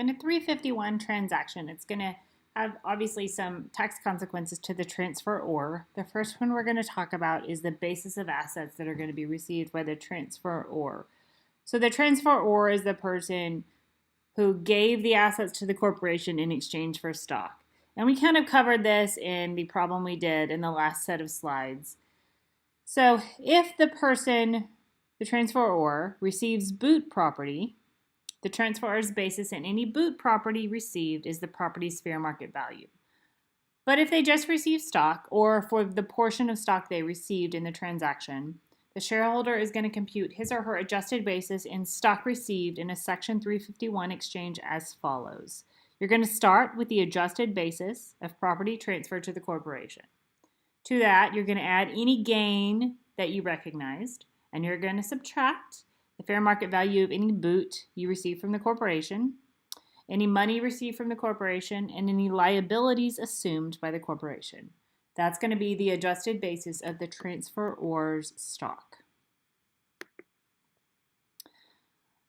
In a 351 transaction, it's going to have obviously some tax consequences to the transferor. The first one we're going to talk about is the basis of assets that are going to be received by the transferor. So the transferor is the person who gave the assets to the corporation in exchange for stock. And we kind of covered this in the problem we did in the last set of slides. So if the person, the transferor, receives boot property, the transferor's basis in any boot property received is the property's fair market value. But if they just receive stock, or for the portion of stock they received in the transaction, the shareholder is going to compute his or her adjusted basis in stock received in a Section 351 exchange as follows. You're going to start with the adjusted basis of property transferred to the corporation. To that, you're going to add any gain that you recognized, and you're going to subtract the fair market value of any boot you received from the corporation, any money received from the corporation, and any liabilities assumed by the corporation. That's going to be the adjusted basis of the transferor's stock.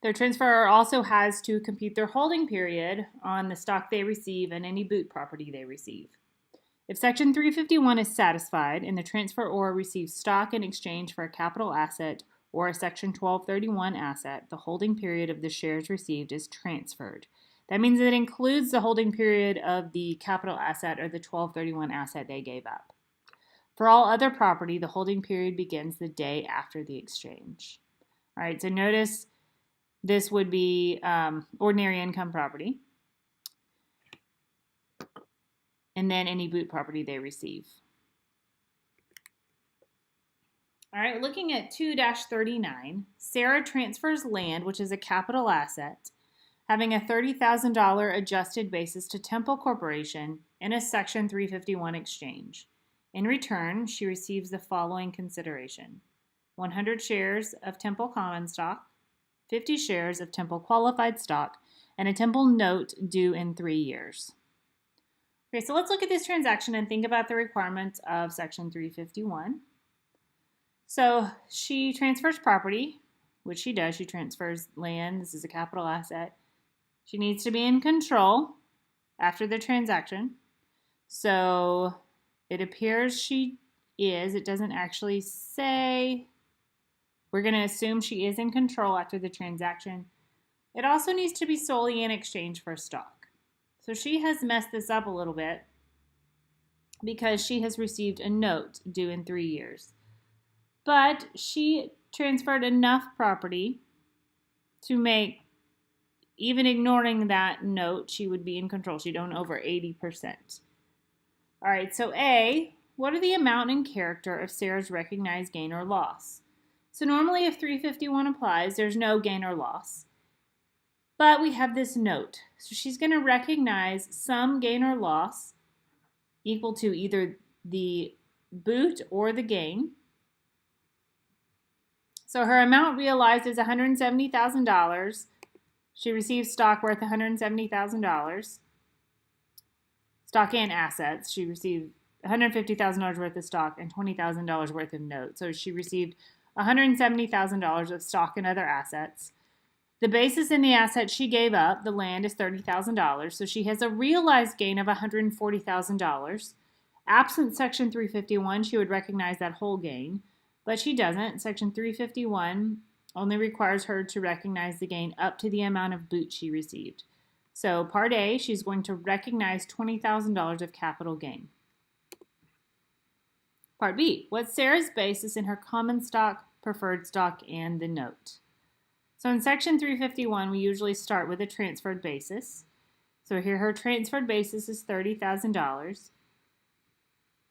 The transferor also has to compute their holding period on the stock they receive and any boot property they receive. If Section 351 is satisfied and the transferor receives stock in exchange for a capital asset or a Section 1231 asset, the holding period of the shares received is transferred. That means it includes the holding period of the capital asset or the 1231 asset they gave up. For all other property, the holding period begins the day after the exchange. All right, so notice this would be ordinary income property, and then any boot property they receive. All right, looking at 2-39, Sarah transfers land, which is a capital asset, having a $30,000 adjusted basis to Temple Corporation in a Section 351 exchange. In return, she receives the following consideration: 100 shares of Temple common stock, 50 shares of Temple qualified stock, and a Temple note due in 3 years. Okay, so let's look at this transaction and think about the requirements of Section 351. So she transfers property, which she does. She transfers land. This is a capital asset. She needs to be in control after the transaction. So it appears she is. It doesn't actually say. We're going to assume she is in control after the transaction. It also needs to be solely in exchange for stock. So she has messed this up a little bit because she has received a note due in 3 years. But she transferred enough property to make, even ignoring that note, she would be in control. She'd own over 80%. All right, so A, what are the amount and character of Sarah's recognized gain or loss? So normally if 351 applies, there's no gain or loss. But we have this note. So she's going to recognize some gain or loss equal to either the boot or the gain. So her amount realized is $170,000. She received stock worth $170,000. Stock and assets. She received $150,000 worth of stock and $20,000 worth of notes. So she received $170,000 of stock and other assets. The basis in the asset she gave up, the land, is $30,000. So she has a realized gain of $140,000. Absent Section 351, she would recognize that whole gain. But she doesn't. Section 351 only requires her to recognize the gain up to the amount of boot she received. So Part A, she's going to recognize $20,000 of capital gain. Part B, what's Sarah's basis in her common stock, preferred stock, and the note? So in Section 351, we usually start with a transferred basis. So here her transferred basis is $30,000.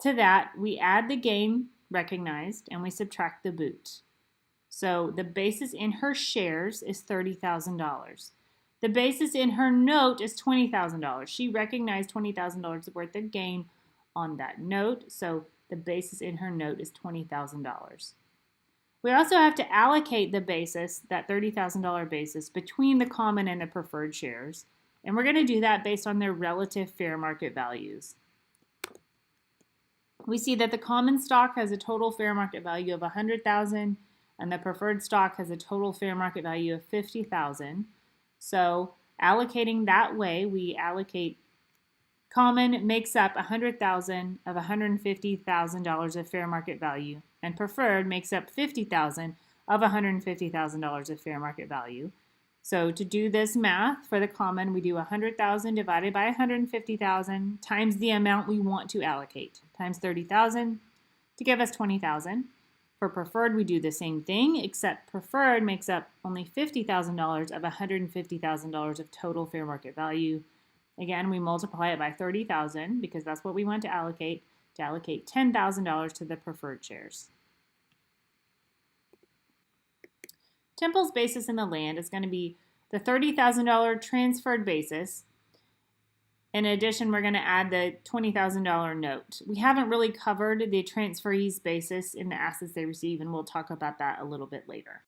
To that, we add the gain recognized, and we subtract the boot. So the basis in her shares is $30,000. The basis in her note is $20,000. She recognized $20,000 worth of gain on that note, so the basis in her note is $20,000. We also have to allocate the basis, that $30,000 basis, between the common and the preferred shares, and we're going to do that based on their relative fair market values. We see that the common stock has a total fair market value of $100,000 and the preferred stock has a total fair market value of $50,000. So Allocating that way, we allocate common makes up $100,000 of $150,000 of fair market value, and preferred makes up $50,000 of $150,000 of fair market value. So to do this math for the common, we do 100,000 divided by 150,000 times the amount we want to allocate, times 30,000 to give us 20,000. For preferred, we do the same thing, except preferred makes up only $50,000 of $150,000 of total fair market value. Again, we multiply it by 30,000 because that's what we want to allocate $10,000 to the preferred shares. Temple's basis in the land is going to be the $30,000 transferred basis. In addition, we're going to add the $20,000 note. We haven't really covered the transferee's basis in the assets they receive, and we'll talk about that a little bit later.